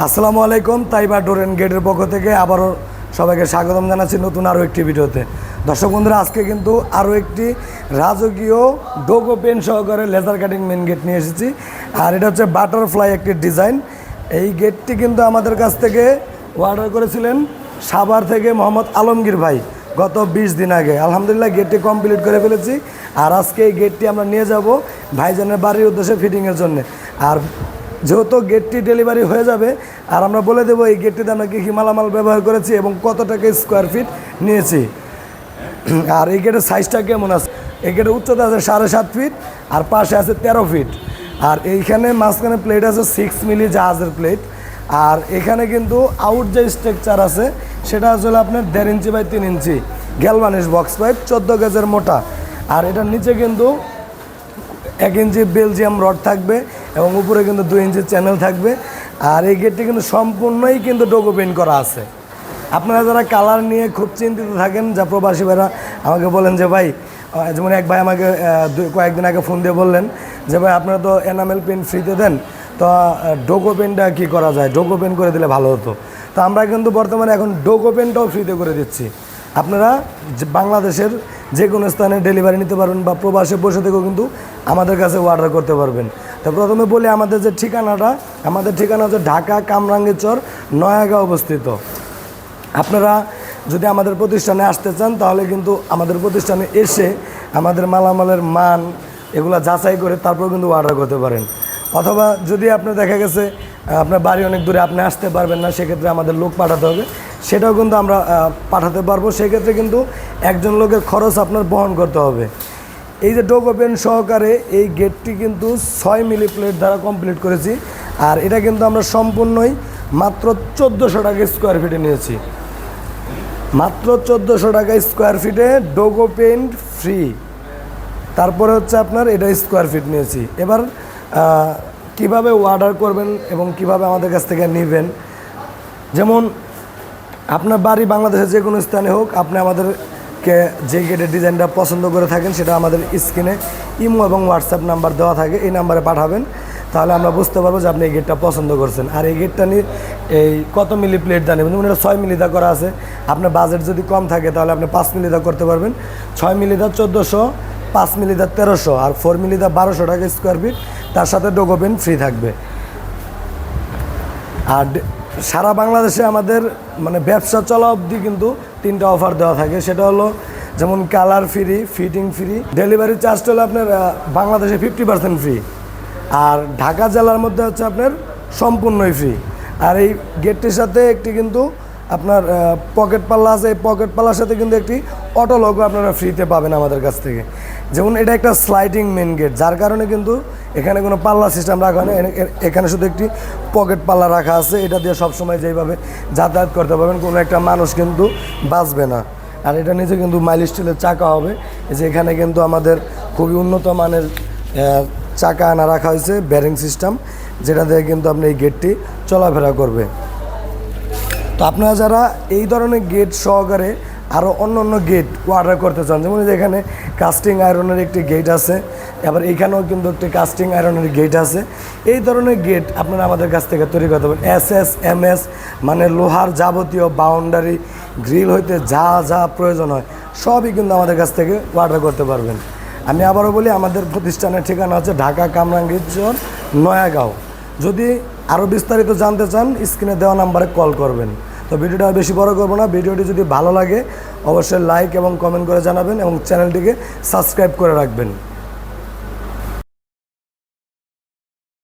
আসসালামু আলাইকুম। তাইবা ডোর এন্ড গেটের পক্ষ থেকে আবারও সবাইকে স্বাগতম জানাচ্ছি নতুন আরও একটি ভিডিওতে। দর্শক বন্ধুরা, আজকে কিন্তু আরও একটি রাজকীয় ডোগো পেন সহকারে লেজার কাটিং মেন গেট নিয়ে এসেছি। আর এটা হচ্ছে বাটারফ্লাই একটি ডিজাইন। এই গেটটি কিন্তু আমাদের কাছ থেকে অর্ডার করেছিলেন সাভার থেকে মোহাম্মদ আলমগীর ভাই গত 20 দিন আগে। আলহামদুলিল্লাহ গেটটি কমপ্লিট করে ফেলেছি। আর আজকে এই গেটটি আমরা নিয়ে যাব ভাইজানের বাড়ির উদ্দেশ্যে ফিটিংয়ের জন্য। আর যেহেতু গেটটি ডেলিভারি হয়ে যাবে, আর আমরা বলে দেবো এই গেটটিতে আমরা কী কী মালামাল ব্যবহার করেছি এবং কত টাকা স্কোয়ার ফিট নিয়েছি। আর এই গেটের সাইজটা কেমন আছে। এই গেটের উচ্চতা আছে 7.5 ফিট আর পাশে আছে 13 ফিট। আর এইখানে মাঝখানে প্লেট আছে 6 মিলি জাহাজের প্লেট। আর এখানে কিন্তু আউট যে স্ট্রাকচার আছে সেটা আসলে আপনার 1.5 inch by 3 inch galvanised box pipe 14 গেজের মোটা। আর এটার নিচে কিন্তু 1 ইঞ্চি বেলজিয়াম রড থাকবে এবং উপরে কিন্তু 2 ইঞ্চি চ্যানেল থাকবে। আর এই গেটটি কিন্তু সম্পূর্ণই কিন্তু ডোগো পেইন্ট করা আছে। আপনারা যারা কালার নিয়ে খুব চিন্তিত থাকেন, যা প্রবাসী ভাইরা আমাকে বলেন যে ভাই, যেমন এক ভাই আমাকে কয়েকদিন আগে ফোন দিয়ে বললেন যে ভাই আপনারা তো এনামেল পেন্ট ফ্রিতে দেন, তো ডোগো পেন্টটা কী করা যায়, ডোগো পেন্ট করে দিলে ভালো হতো। তো আমরা কিন্তু বর্তমানে এখন ডোগো পেন্টটাও ফ্রিতে করে দিচ্ছি। আপনারা বাংলাদেশের যে কোনো স্থানে ডেলিভারি নিতে পারবেন বা প্রবাসে বসে থেকেও কিন্তু আমাদের কাছে অর্ডার করতে পারবেন। তো প্রথমে বলি আমাদের যে ঠিকানাটা, আমাদের ঠিকানা হচ্ছে ঢাকা কামরাঙ্গীরচর নয়াগাঁও অবস্থিত। আপনারা যদি আমাদের প্রতিষ্ঠানে আসতে চান তাহলে কিন্তু আমাদের প্রতিষ্ঠানে এসে আমাদের মালামালের মান এগুলো যাচাই করে তারপর কিন্তু অর্ডার করতে পারেন। অথবা যদি আপনার দেখা গেছে আপনার বাড়ি অনেক দূরে, আপনি আসতে পারবেন না, সেক্ষেত্রে আমাদের লোক পাঠাতে হবে, সেটাও কিন্তু আমরা পাঠাতে পারবো। সেক্ষেত্রে কিন্তু একজন লোকের খরচ আপনার বহন করতে হবে। এই যে ডোগো পেন সহকারে এই গেটটি কিন্তু 6 মিলি প্লেট দ্বারা কমপ্লিট করেছি। আর এটা কিন্তু আমরা সম্পূর্ণই মাত্র 1400 টাকা স্কোয়ার ফিটে নিয়েছি। মাত্র 1400 টাকা স্কোয়ার ফিটে ডোগো পেইন্ট ফ্রি। তারপরে হচ্ছে আপনার এটা স্কোয়ার ফিট নিয়েছি। এবার কিভাবে অর্ডার করবেন এবং কিভাবে আমাদের কাছ থেকে নেবেন, যেমন আপনার বাড়ি বাংলাদেশের যে কোনো স্থানে হোক, আপনি আমাদেরকে যে গেটের ডিজাইনটা পছন্দ করে থাকেন সেটা আমাদের স্ক্রিনে ইমো এবং হোয়াটসঅ্যাপ নাম্বার দেওয়া থাকে, এই নাম্বারে পাঠাবেন। তাহলে আমরা বুঝতে পারবো যে আপনি এই গেটটা পছন্দ করছেন। আর এই গেটটা নিয়ে এই কত মিলি প্লেট দা নেবেন, যেমন এটা 6 মিলি দা করা আছে। আপনার বাজেট যদি কম থাকে তাহলে আপনি 5 মিলি দা করতে পারবেন। 6 মিলি দা 1400, 5 মিলি দা 1300 আর 4 মিলি দা 1200 টাকা স্কোয়ার ফিট। তার সাথে ডোগো পেন ফ্রি থাকবে। আর সারা বাংলাদেশে আমাদের মানে ব্যবসা চলা অবধি কিন্তু 3টা অফার দেওয়া থাকে। সেটা হলো যেমন colour free, fitting free, delivery চার্জটা হলো আপনার বাংলাদেশে 50% ফ্রি। আর ঢাকা জেলার মধ্যে হচ্ছে আপনার সম্পূর্ণই ফ্রি। আর এই গেটটির সাথে একটি কিন্তু আপনার পকেট পাল্লা আছে। এই পকেট পাল্লার সাথে কিন্তু একটি অটো লগো আপনারা ফ্রিতে পাবেন আমাদের কাছ থেকে। যেমন এটা একটা স্লাইডিং মেন গেট, যার কারণে কিন্তু এখানে কোনো পাল্লা সিস্টেম রাখা নেই। এখানে শুধু একটি পকেট পাল্লা রাখা আছে। এটা দিয়ে সবসময় যেইভাবে যাতায়াত করতে পারবেন, কোনো একটা মানুষ কিন্তু বাঁচবে না। আর এটা নিচে কিন্তু মাইল স্টিলের চাকা হবে। যে এখানে কিন্তু আমাদের খুবই উন্নত মানের চাকা আনা রাখা হয়েছে, ব্যারিং সিস্টেম, যেটা দিয়ে কিন্তু আপনি এই গেটটি চলাফেরা করবে। তো আপনারা যারা এই ধরনের গেট সহকারে আরও অন্য অন্য গেট অর্ডার করতে চান, যেমন এখানে কাস্টিং আয়রনের একটি গেট আছে, আবার এইখানেও কিন্তু একটি কাস্টিং আয়রনের গেট আছে। এই ধরনের গেট আপনারা আমাদের কাছ থেকে তৈরি করতে পারেন। SS MS মানে লোহার যাবতীয় বাউন্ডারি গ্রিল হইতে যা যা প্রয়োজন হয় সবই কিন্তু আমাদের কাছ থেকে অর্ডার করতে পারবেন। আমি আবারও বলি, আমাদের প্রতিষ্ঠানের ঠিকানা হচ্ছে ঢাকা কামরাঙ্গীরচর নয়াগাঁও। যদি আরও বিস্তারিত জানতে চান স্ক্রিনে দেওয়া নাম্বারে কল করবেন। তো ভিডিওটা আর বেশি বড় করবো না। ভিডিওটি যদি ভালো লাগে অবশ্যই লাইক এবং কমেন্ট করে জানাবেন এবং চ্যানেলটিকে সাবস্ক্রাইব করে রাখবেন।